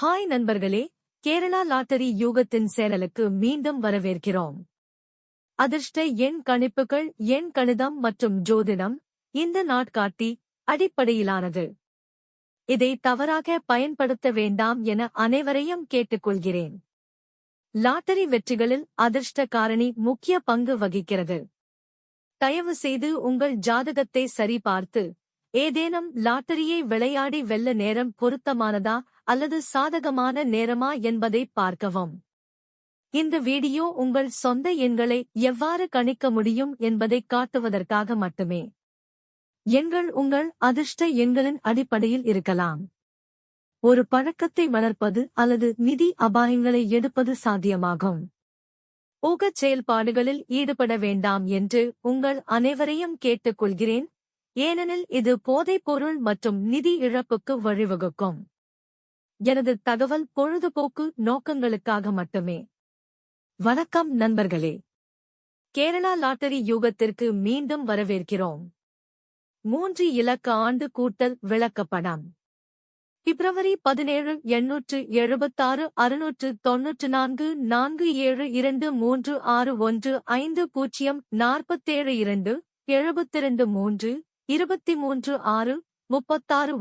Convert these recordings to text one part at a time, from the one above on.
Hi நண்பர்களே, Kerala lottery யூகத்தின் சேனலுக்கு மீண்டும் வரவேற்கிறோம். அதிர்ஷ்ட எண் கணிப்புகள் எண் கணிதம் மற்றும் ஜோதிடம் இந்த நாட்காட்டி அடிப்படையிலானது. இதை தவறாக பயன்படுத்த வேண்டாம் என அனைவரையும் கேட்டுக்கொள்கிறேன். லாட்டரி வெற்றிகளில் அதிர்ஷ்ட காரணி முக்கிய பங்கு வகிக்கிறது. தயவு செய்து உங்கள் ஜாதகத்தை சரிபார்த்து ஏதேனும் லாட்டரியை விளையாடி வெல்ல நேரம் பொருத்தமானதா அல்லது சாதகமான நேரமா என்பதை பார்க்கவும். இந்த வீடியோ உங்கள் சொந்த எண்களை எவ்வாறு கணிக்க முடியும் என்பதை காட்டுவதற்காக மட்டுமே. எண்கள் உங்கள் அதிர்ஷ்ட எண்களின் அடிப்படையில் இருக்கலாம். ஒரு பழக்கத்தை வளர்ப்பது அல்லது நிதி அபாயங்களை எடுப்பது சாத்தியமாகும். ஊகச் செயல்பாடுகளில் ஈடுபட வேண்டாம் என்று உங்கள் அனைவரையும் கேட்டுக்கொள்கிறேன், ஏனெனில் இது போதைப்பொருள் மற்றும் நிதி இழப்புக்கு வழிவகுக்கும். எனது தகவல் பொழுதுபோக்கு நோக்கங்களுக்காக மட்டுமே. வணக்கம் நண்பர்களே, கேரளா லாட்டரி யூகத்திற்கு மீண்டும் வரவேற்கிறோம். 3 இலக்க ஆண்டு கூட்டல் விளக்கப்படம். பிப்ரவரி 17 876 694 472365 47 2 73 6 36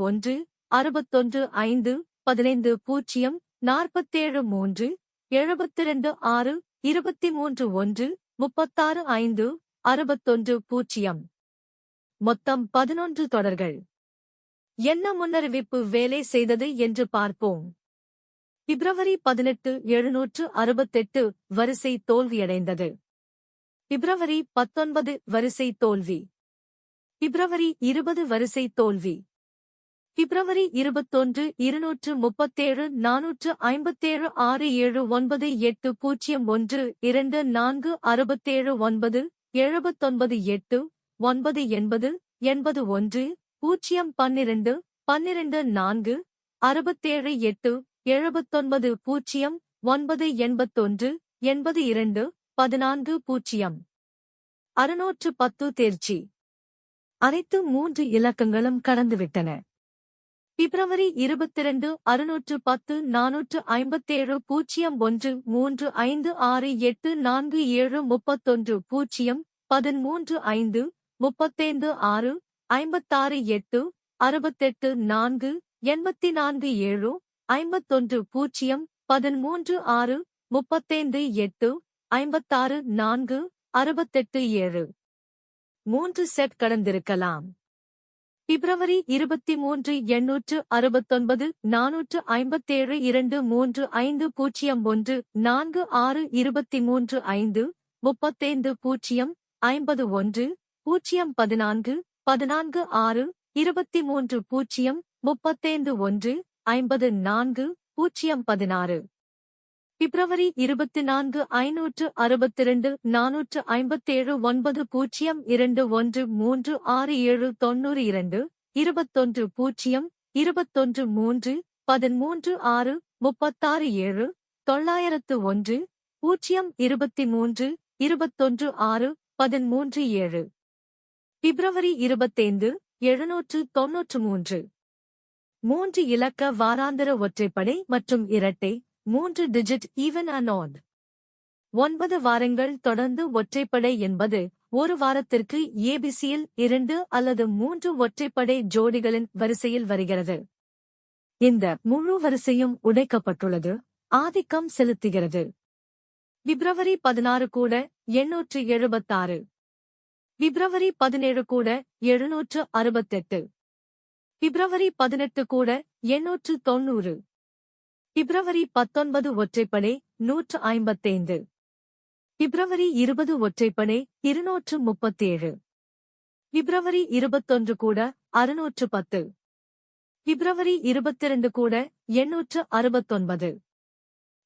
1 61 5 15 0 47 3 72 6 23 1 36 5 61 0. மொத்தம் 11 தொடர்கள். என்ன முன்னறிவிப்பு வேலை செய்தது என்று பார்ப்போம். பிப்ரவரி 18 768 வரிசை தோல்வியடைந்தது. பிப்ரவரி 19 வரிசை தோல்வி. பிப்ரவரி 20 வரிசை தோல்வி. பிப்ரவரி 21 237 457 679 801 24 67 9 79 8 9 80 81 0 12 12 4 67 8 79 0 9 81 82 14 0. 610 தேர்ச்சி. அனைத்து 3 இலக்கங்களும் கடந்துவிட்டன. பிப்ரவரி 22 610 457 01 3 5 6 8 4 7 31 0 13 5 35 6 56 8 68 4 84 7 51 0 13 6 35 8 56 4 68 7. 3 செட் கடந்திருக்கலாம். பிப்ரவரி 23 869 457 2 3 5 0 1 4 6 23 5 35 0 51 0 14 14 6 23 0 35 1 54 0 16. பிப்ரவரி 24 562 457 9 0 2 1 3 6 7 92 21 0 21 3 13 6 36 7 901 0 23 21 6 13 7. பிப்ரவரி 25 793. 3 இலக்க வாராந்திர ஒற்றைப்படை மற்றும் இரட்டை 3 டிஜிட் ஈவன் அண்ட் ஆட். 9 வாரங்கள் தொடர்ந்து ஒற்றைப்படை என்பது ஒரு வாரத்திற்கு ஏபிசியில் 2 அல்லது 3 ஒற்றைப்படை ஜோடிகளின் வரிசையில் வருகிறது. இந்த முழு வரிசையும் உடைக்கப்பட்டுள்ளது, ஆதிக்கம் செலுத்துகிறது. பிப்ரவரி 16 கூட 876. பிப்ரவரி 17 கூட 768. பிப்ரவரி 18 கூட 890. பிப்ரவரி 19 ஒற்றைப்படை 155. பிப்ரவரி 20 ஒற்றைப்படை 237. பிப்ரவரி 21 கூட 610. பிப்ரவரி 22 கூட 869.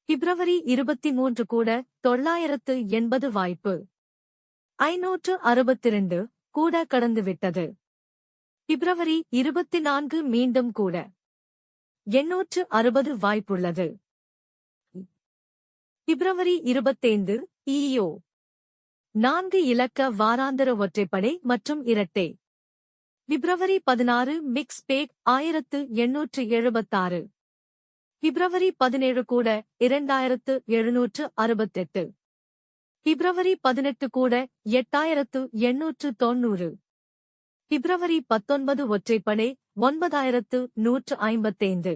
பிப்ரவரி 23 கூட 980 வாய்ப்பு. 562 கூட கடந்துவிட்டது. பிப்ரவரி 24 மீண்டும் கூட 860 வாய்ப்புள்ளது. பிப்ரவரி 25 ஈயோ 4 இலக்க வாராந்திர ஒற்றைப்படை மற்றும் இரட்டை. பிப்ரவரி 16 மிக்ஸ் பேக் 1876. பிப்ரவரி 17 கூட 2768. பிப்ரவரி 18 கூட 8890. பிப்ரவரி 19 ஒற்றைப்படை 9155.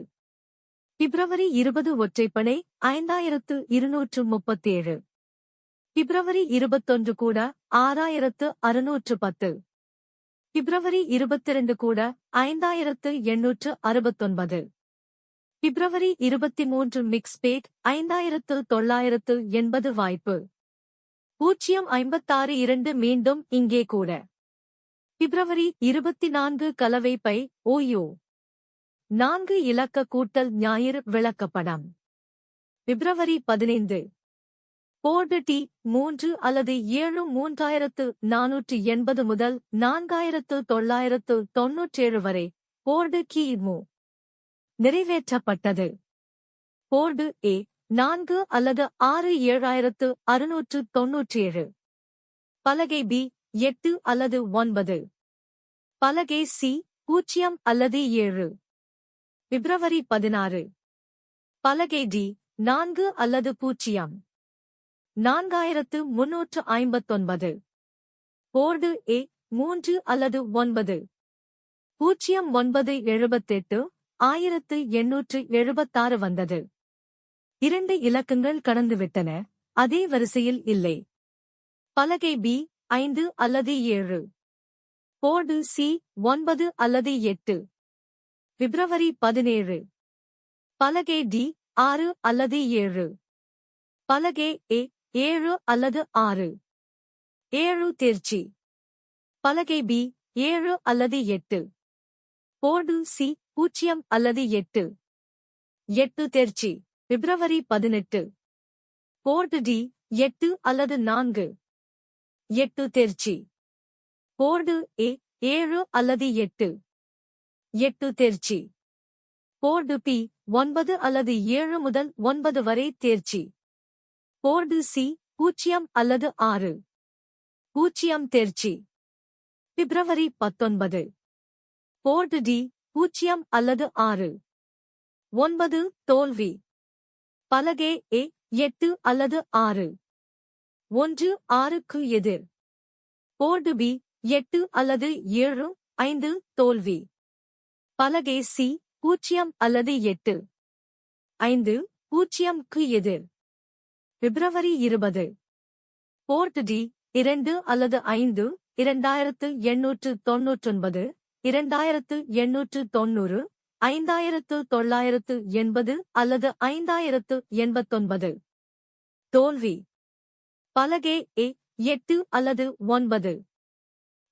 பிப்ரவரி 20 ஒற்றைப்படை 5237. பிப்ரவரி 21 கூட 6610. பிப்ரவரி 22 கூட 5869. பிப்ரவரி 23 மிக்ஸ் பேட் 5980 வாய்ப்பு. 056 மீண்டும் இங்கே கூட. பிப்ரவரி 24 கலவை பை ஓயோ 4 இலக்க கூட்டல் ஞாயிறு விளக்கப்படம். பிப்ரவரி 15 போர்டு டி 3 அல்லது 7 3480 முதல் 4997 வரை போர்டு கிமு நிறைவேற்றப்பட்டது. போர்டு ஏ 4 அல்லது 6 7697. பலகை பி 8 அல்லது 9. பலகை சி 0 அல்லது 7. பிப்ரவரி 16 பலகை டி 4 அல்லது 0. 4359. போர்டு ஏ 3 அல்லது 9. 0978 1876 வந்தது. 2 இலக்கங்கள் கடந்துவிட்டன, அதே வரிசையில் இல்லை. பலகை பி 5 அல்லது 7. போர்டு சி 9 அல்லது 8. பிப்ரவரி 17 பலகை டி 6 அல்லது 7. பலகை ஏ 7 அல்லது 6. 7 தேர்ச்சி. பலகை பி 7 அல்லது 8. போர்டு சி 0 அல்லது 8. 8 தேர்ச்சி. பிப்ரவரி 18 போர்டு டி 8 அல்லது 4. 8 தேர்ச்சி. போர்டு ஏ 7 அல்லது 8. 8 தேர்ச்சி. போர்டு பி 9 அல்லது 7 முதல் 9 வரை தேர்ச்சி. போர்டு சி 0 அல்லது 6. 0 தேர்ச்சி. பிப்ரவரி 19 போர்டு டி 0 அல்லது 6. 9 தோல்வி. பலகை ஏ 8 அல்லது 6. 1 6க்கு எதிர். போர்டு பி 8 அல்லது 7. 5 தோல்வி. பலகை சி 0 அல்லது 8. 5 0க்கு எதிர். பிப்ரவரி 20 போர்டு டி 2 அல்லது 5. 2899. 2890. 5980 அல்லது 5089. தோல்வி. பலகை ஏ 8 அல்லது 9.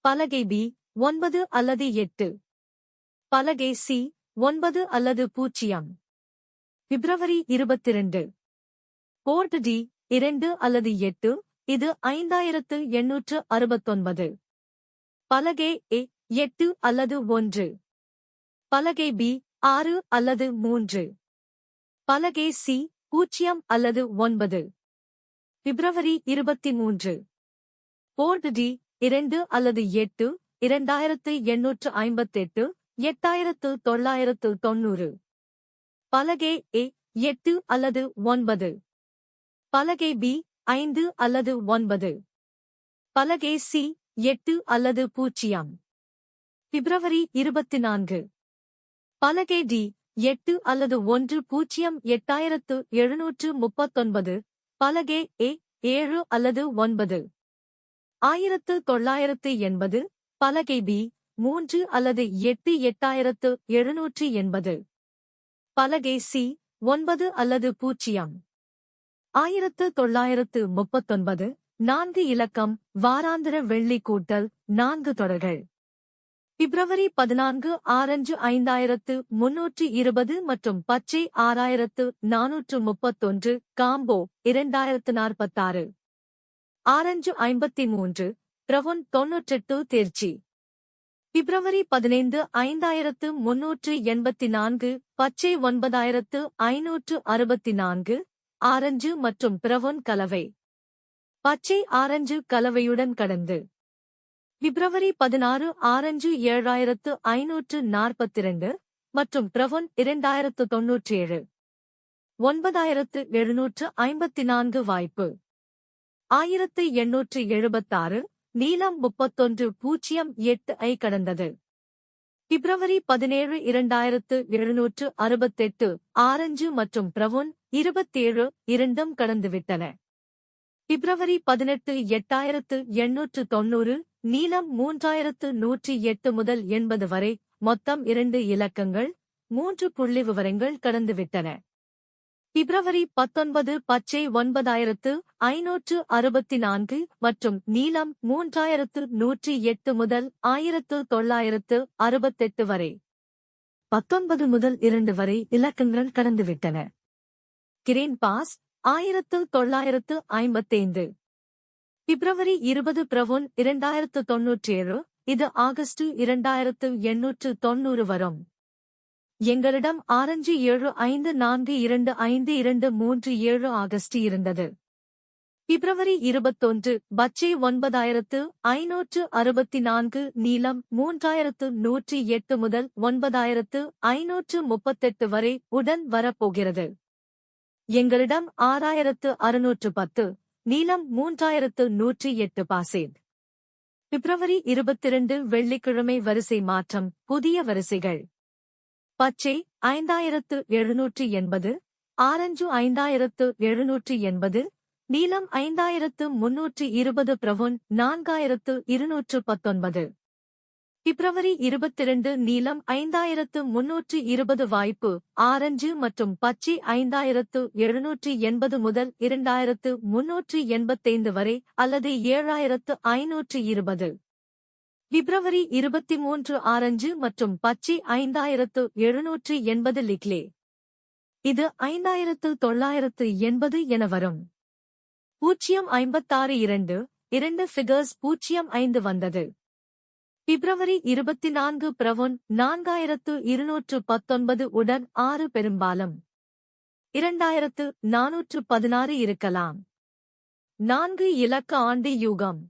பலகை பி 9 அல்லது 8. பலகை சி 9 அல்லது 0. பிப்ரவரி 22 போர்டு டி 2 அல்லது 8. இது 5869. பலகை ஏ 8 அல்லது 1. பலகை பி 6 அல்லது 3. பலகை சி 0 அல்லது 9. பிப்ரவரி 23 போர்டு டி 2 அல்லது 8. 2858. 8990. பலகை ஏ 8 அல்லது 9. பலகை பி 5 அல்லது 9. பலகை சி 8 அல்லது 0. பிப்ரவரி 24 பலகை டி 8 அல்லது 1. 8739. பலகை ஏ 7 அல்லது 9. 1980. பலகை பி 3 அல்லது 8. 8780. பலகை சி 9 அல்லது 0. 1939. 4 இலக்கம் வாராந்திர வெள்ளி கூட்டல் 4 தொடர்கள். பிப்ரவரி 14 ஆரஞ்சு 5320 மற்றும் பச்சை 6431. காம்போ 2046. ஆரஞ்சு 53. பிரவுன் 98 தேர்ச்சி. பிப்ரவரி 15 5384. பச்சை 9564. ஆரஞ்சு மற்றும் பிரவுன் கலவை. பச்சை ஆரஞ்சு கலவையுடன் கடந்து. பிப்ரவரி 16 ஆரஞ்சு 7542 மற்றும் பிரவுன் 2097. 9754 வாய்ப்பு. 1876 நீலம் 3108 ஐ கடந்தது. பிப்ரவரி 17 2768 ஆரஞ்சு மற்றும் பிரவுன் 27 இரண்டும் கடந்துவிட்டன. பிப்ரவரி 18 8890 நீலம் 3108 முதல் 80 வரை மொத்தம் 2 இலக்கங்கள் 3 புள்ளிவிவரங்கள் கடந்துவிட்டன. பிப்ரவரி 19 பச்சை 9564 மற்றும் நீலம் 3108 முதல் 1968 வரை 19 முதல் 2 வரை இலக்கங்கள் கடந்துவிட்டன. Green pass 1955. பிப்ரவரி 20 பிரவுன் 2097 இது ஆகஸ்ட் 2890 வரும். எங்களிடம் ஆரஞ்சு 75422523 ஆகஸ்ட் இருந்தது. பிப்ரவரி 21 பச்சை 9564 நீலம் 3108 முதல் 9538 வரை உடன் வரப்போகிறது. எங்களிடம் 6610 நீலம் 3108 பாசேத். பிப்ரவரி 22 வெள்ளிக்கிழமை வரிசை மாற்றம் புதிய வரிசைகள். பச்சை 5780 ஆரஞ்சு 5780 நீலம் 5320 பிரவுன் 4219. பிப்ரவரி 22 நீலம் 5320 வாய்ப்பு ஆரஞ்சு மற்றும் பச்சை 5780 முதல் 2385 வரை அல்லது 7520. பிப்ரவரி 23 ஆரஞ்சு மற்றும் பச்சை 5780 லிக்லே. இது 5980 என வரும். 056 2 ஃபிகர்ஸ் 05 வந்தது. பிப்ரவரி 24 பிரவுன் 4219 உடன் 6 பெரும்பாலும் 2416 இருக்கலாம். 4 இலக்க ஆண்டு யூகம்.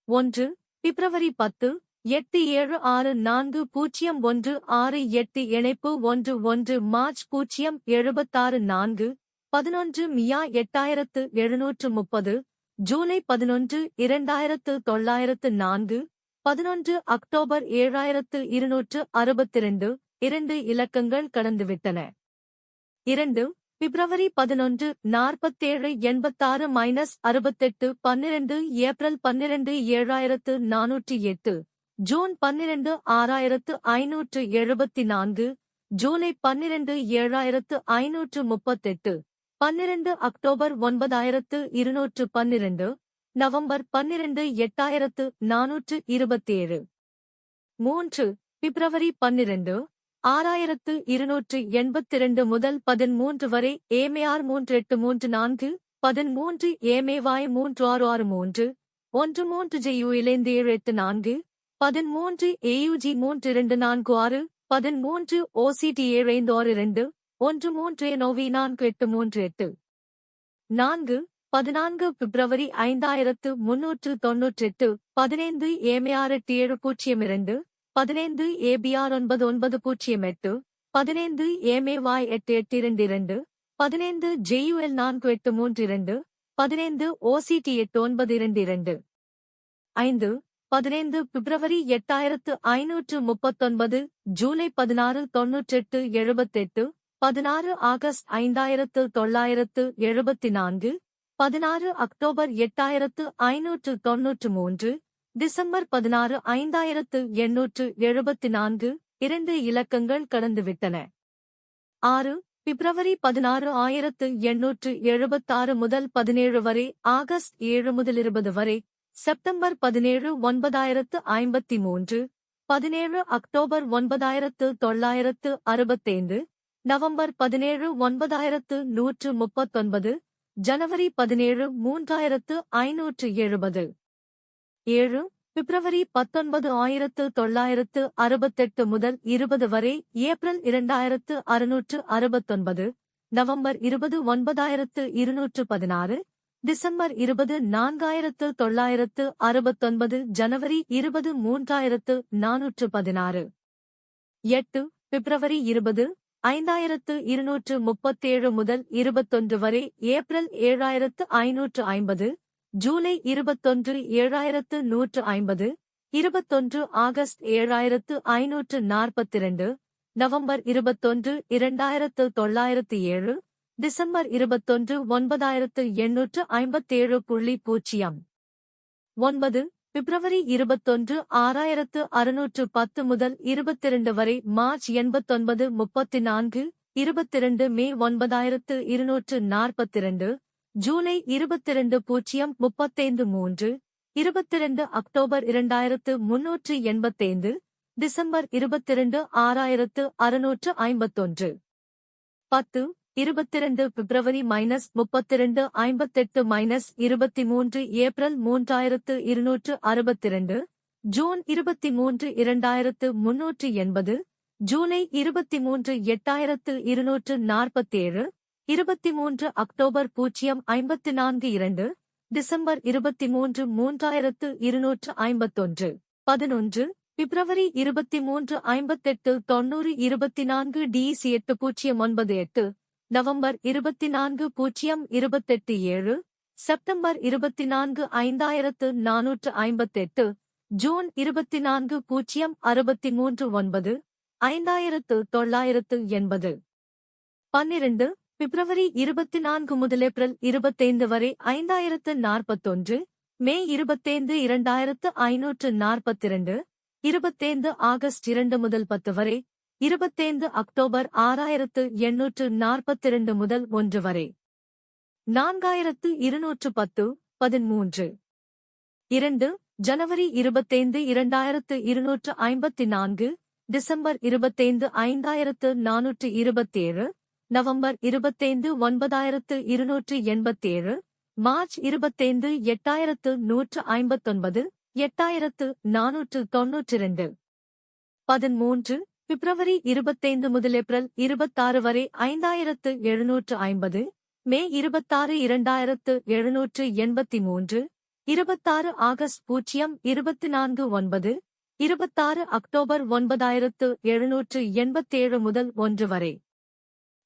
1 பிப்ரவரி 10 87640168 இணைப்பு 11 மார்ச் 0764 11 மியா 8730 ஜூலை 11 2904 11 அக்டோபர் 7262 2 இலக்கங்கள் கடந்துவிட்டன. 2 பிப்ரவரி 11 4786-68 12 April 12 7408 June 12 6574 July 12 7538 12 October 9212 November 12 8427. 3 பிப்ரவரி 12 6282 முதல் 13 வரை ஏமேஆர் 3834 13 ஏமேவாய் 3663 13 ஜெயுயிலேந்து 784 13 ஏயுஜி 3246 13 ஓசிடி 7562 13 நோவி 4838. 4 14 பிப்ரவரி 5398 15 ஏமேஆர் 8702 15 ஏபிஆர் 9908 15 ஏமேவாய் 8822 15 ஜெயுஎல் 4832 15 ஓசிடி 8922. 5 15 பிப்ரவரி 8539 ஜூலை 16 98 78 16 ஆகஸ்ட் 5974 16 அக்டோபர் 8593 டிசம்பர் 16 5874 2 இலக்கங்கள் கடந்துவிட்டன. 6 பிப்ரவரி 16 1876 முதல் 17 வரை ஆகஸ்ட் 7 முதல் 20 வரை செப்டம்பர் 17 9053 17 அக்டோபர் 9965 நவம்பர் 17 9139 ஜனவரி 17 3570. 7 பிப்ரவரி 19 1968 முதல் 20 வரை ஏப்ரல் 2669 நவம்பர் 20 9216 டிசம்பர் 20 4969 ஜனவரி 20 3416. 8 பிப்ரவரி 20 5237 முதல் 21 வரை April 7550, July 21 7150, 21 August 7542, November 21 2907, December 21 9857. 9 பிப்ரவரி 21 6610 முதல் 22 வரை மார்ச் 89 34, 22 மே 9242, ஜூலை 22 0 35 3, 22 அக்டோபர் 2385, டிசம்பர் 22 6651. 10 22 பிப்ரவரி -32 58 -23 April 3262, June 23 2380, July 23 8247, 23 October 054 2, December 23 3251. 11 பிப்ரவரி 23 58 90 24 DC 8098, நவம்பர் 24 028 7, செப்டம்பர் 24 5458, ஜூன் 24 0 63 9, 5980. 12 பிப்ரவரி 24 முதல் ஏப்ரல் 25 வரை 5041, மே 25 2542, 25 ஆகஸ்ட் 2 முதல் 10 வரை, 25 அக்டோபர் 6842 முதல் 1 வரை. 4210 13. 2 ஜனவரி 25 2254, டிசம்பர் 25 5427, நவம்பர் 25 9287, மார்ச் 25 8159, 8492. 13 பிப்ரவரி 25 முதல் ஏப்ரல் 26 வரை 5750, மே 26 2783, 26 ஆகஸ்ட் 0 24 9, 26 அக்டோபர் 9787 முதல் 1 வரை.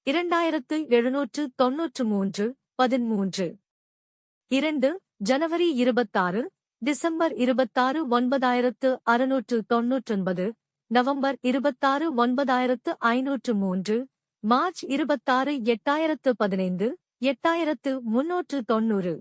2793 13. 2 ஜனவரி 26, டிசம்பர் 26 9699, நவம்பர் 26 9503, மார்ச் 26 8015, 8390.